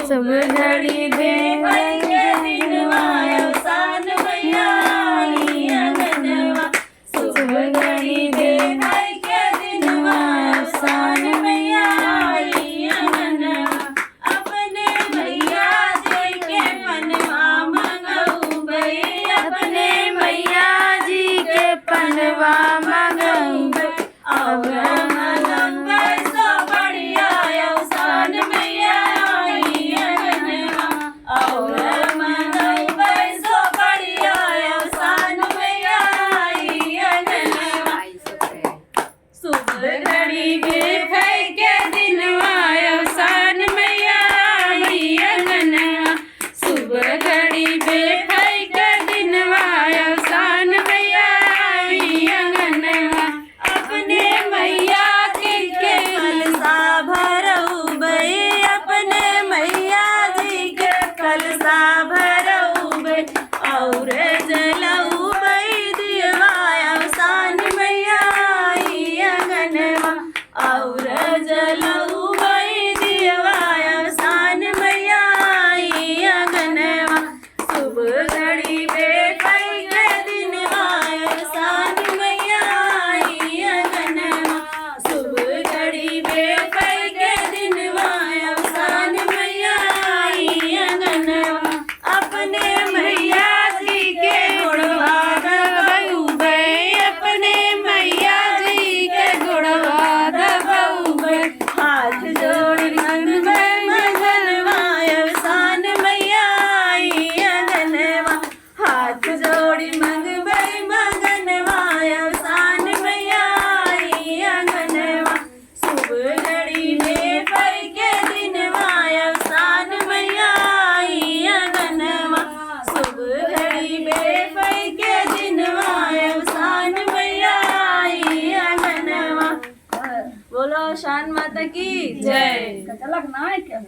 सब घड़ी देखाई के दिनवा अवसान मैया आई अंगनवा सब घड़ी देखाई के दिनवा अवसान मैया आई अंगनवा अपने मैया जी के पनवा मंगऊ बई अपने मैया जी के पनवा मंगऊ और मंगऊ सो बढ़िया अवसान मैया घड़ी बेफाई के दिनवा अवसान मैया आई अंगनवा सुबह घड़ी बेफाई के दिनवा अवसान मैया आई अंगनवा अपने मैया के कलसा भरऊ बई अपने मैया जी के कलसा भरऊ बई और जलऊ बई दिवा अवसान मैया और जलऊ बई दिवा अवसान मैया आई अंगनवा सुबह घड़ी बेखाई के दिनवा अवसान मैया आई अंगनवा सुबह घड़ी बेखाई के दिनवा अवसान मैया आई अंगनवा अपने मैया जी के गुणवा गऊ बई अपने मैया जी के गुणवा हाथ जोड़ी मंगनवा अवसान मैया आई अंगनवा हाथ जोड़ी मंगनवा अवसान मैया आई अंगनवा सुबह घड़ी बेफाई के दिनवा अवसान मैया आई अंगनवा सुबह घड़ी बेफाई के दिनवा अवसान मैया आई अंगनवा। बोलो शान माता की जय। चलक ना है क्या